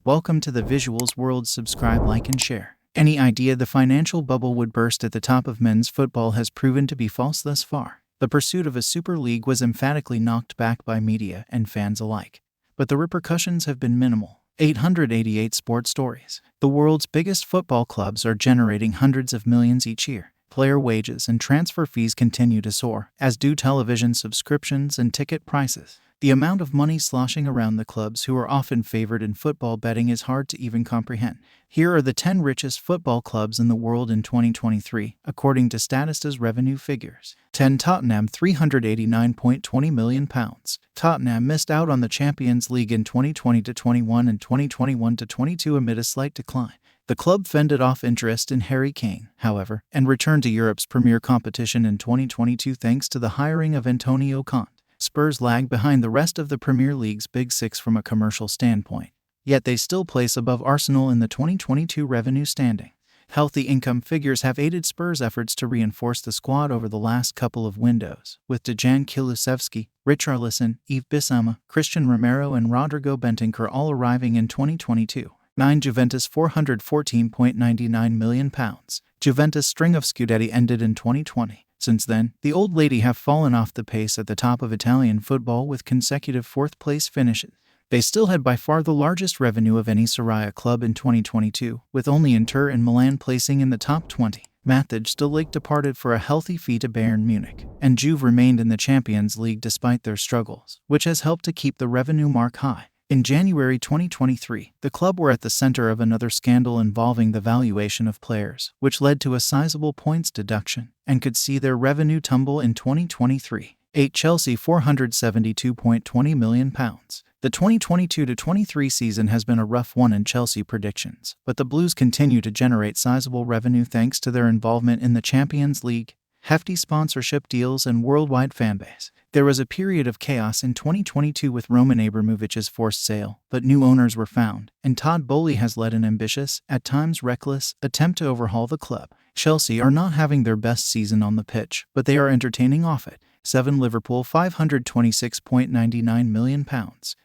Welcome to the visuals world. Subscribe, like, and share. Any idea the financial bubble would burst at the top of men's football has proven to be false thus far. The pursuit of a super league was emphatically knocked back by media and fans alike. But the repercussions have been minimal. 888 sports stories. The world's biggest football clubs are generating hundreds of millions each year. Player wages and transfer fees continue to soar, as do television subscriptions and ticket prices. The amount of money sloshing around the clubs who are often favored in football betting is hard to even comprehend. Here are the 10 richest football clubs in the world in 2023, according to Statista's revenue figures. 10. Tottenham, £389.20 million. Tottenham missed out on the Champions League in 2020-21 and 2021-22 amid a slight decline. The club fended off interest in Harry Kane, however, and returned to Europe's premier competition in 2022 thanks to the hiring of Antonio Conte. Spurs lag behind the rest of the Premier League's Big Six from a commercial standpoint, yet they still place above Arsenal in the 2022 revenue standing. Healthy income figures have aided Spurs' efforts to reinforce the squad over the last couple of windows, with Dejan Kulusevski, Richarlison, Yves Bissouma, Christian Romero and Rodrigo Bentancur all arriving in 2022. 9. Juventus, £414.99 million. Juventus' string of Scudetti ended in 2020. Since then, the old lady have fallen off the pace at the top of Italian football with consecutive fourth-place finishes. They still had by far the largest revenue of any Serie A club in 2022, with only Inter and Milan placing in the top 20. Matthijs de Ligt departed for a healthy fee to Bayern Munich, and Juve remained in the Champions League despite their struggles, which has helped to keep the revenue mark high. In January 2023, the club were at the center of another scandal involving the valuation of players, which led to a sizable points deduction, and could see their revenue tumble in 2023. 8. Chelsea, £472.20 million. The 2022-23 season has been a rough one in Chelsea predictions, but the Blues continue to generate sizable revenue thanks to their involvement in the Champions League, hefty sponsorship deals, and worldwide fanbase. There was a period of chaos in 2022 with Roman Abramovich's forced sale, but new owners were found, and Todd Boehly has led an ambitious, at times reckless, attempt to overhaul the club. Chelsea are not having their best season on the pitch, but they are entertaining off it. 7. Liverpool, £526.99 million.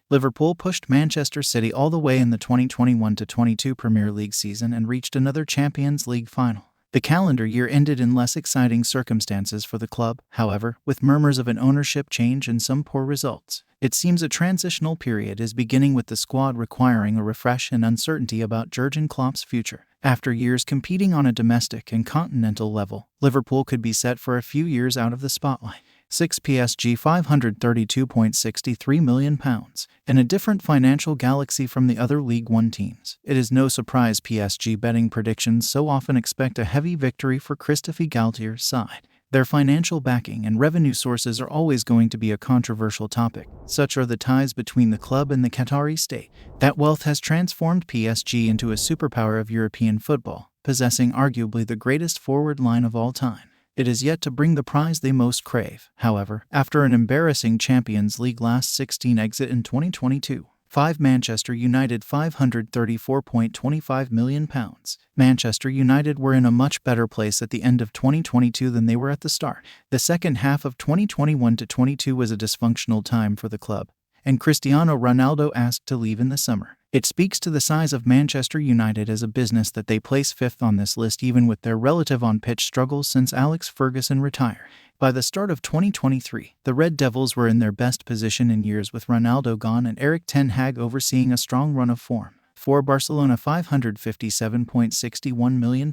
Liverpool pushed Manchester City all the way in the 2021-22 Premier League season and reached another Champions League final. The calendar year ended in less exciting circumstances for the club, however, with murmurs of an ownership change and some poor results. It seems a transitional period is beginning with the squad requiring a refresh and uncertainty about Jurgen Klopp's future. After years competing on a domestic and continental level, Liverpool could be set for a few years out of the spotlight. 6. PSG, £532.63 million. In a different financial galaxy from the other League One teams, it is no surprise PSG betting predictions so often expect a heavy victory for Christophe Galtier's side. Their financial backing and revenue sources are always going to be a controversial topic. Such are the ties between the club and the Qatari state. That wealth has transformed PSG into a superpower of European football, possessing arguably the greatest forward line of all time. It is yet to bring the prize they most crave, however, after an embarrassing Champions League last 16 exit in 2022. 5. Manchester United, £534.25 million. Manchester United were in a much better place at the end of 2022 than they were at the start. The second half of 2021-22 was a dysfunctional time for the club, and Cristiano Ronaldo asked to leave in the summer. It speaks to the size of Manchester United as a business that they place fifth on this list even with their relative on-pitch struggles since Alex Ferguson retired. By the start of 2023, the Red Devils were in their best position in years with Ronaldo gone and Erik ten Hag overseeing a strong run of form. 4. Barcelona, £557.61 million.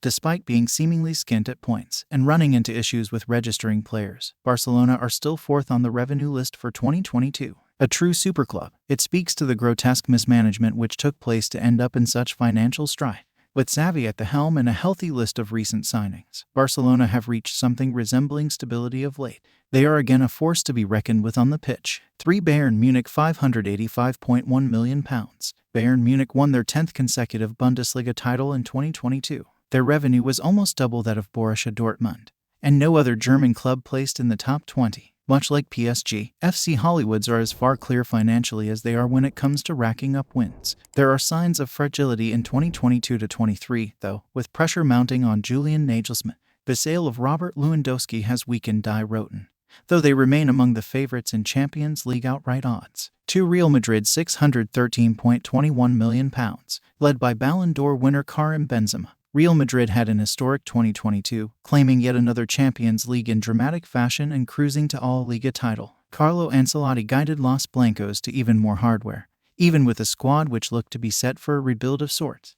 Despite being seemingly skint at points and running into issues with registering players, Barcelona are still fourth on the revenue list for 2022. A true superclub, it speaks to the grotesque mismanagement which took place to end up in such financial strife. With Xavi at the helm and a healthy list of recent signings, Barcelona have reached something resembling stability of late. They are again a force to be reckoned with on the pitch. 3. Bayern Munich, £585.1 million. Bayern Munich won their 10th consecutive Bundesliga title in 2022. Their revenue was almost double that of Borussia Dortmund, and no other German club placed in the top 20. Much like PSG, FC Hollywoods are as far clear financially as they are when it comes to racking up wins. There are signs of fragility in 2022-23, though, with pressure mounting on Julian Nagelsmann. The sale of Robert Lewandowski has weakened Die Roten, though they remain among the favorites in Champions League outright odds. 2. Real Madrid £613.21 million, led by Ballon d'Or winner Karim Benzema. Real Madrid had an historic 2022, claiming yet another Champions League in dramatic fashion and cruising to all Liga title. Carlo Ancelotti guided Los Blancos to even more hardware, even with a squad which looked to be set for a rebuild of sorts.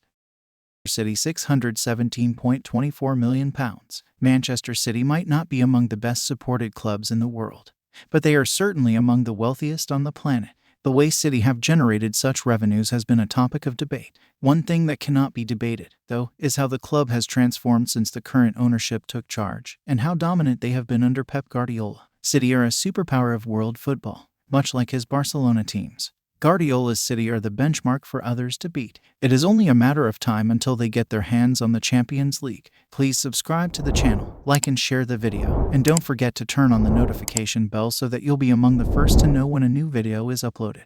City £617.24 million. Manchester City might not be among the best supported clubs in the world, but they are certainly among the wealthiest on the planet. The way City have generated such revenues has been a topic of debate. One thing that cannot be debated, though, is how the club has transformed since the current ownership took charge, and how dominant they have been under Pep Guardiola. City are a superpower of world football, much like his Barcelona teams. Guardiola's City are the benchmark for others to beat. It is only a matter of time until they get their hands on the Champions League. Please subscribe to the channel, like and share the video, and don't forget to turn on the notification bell so that you'll be among the first to know when a new video is uploaded.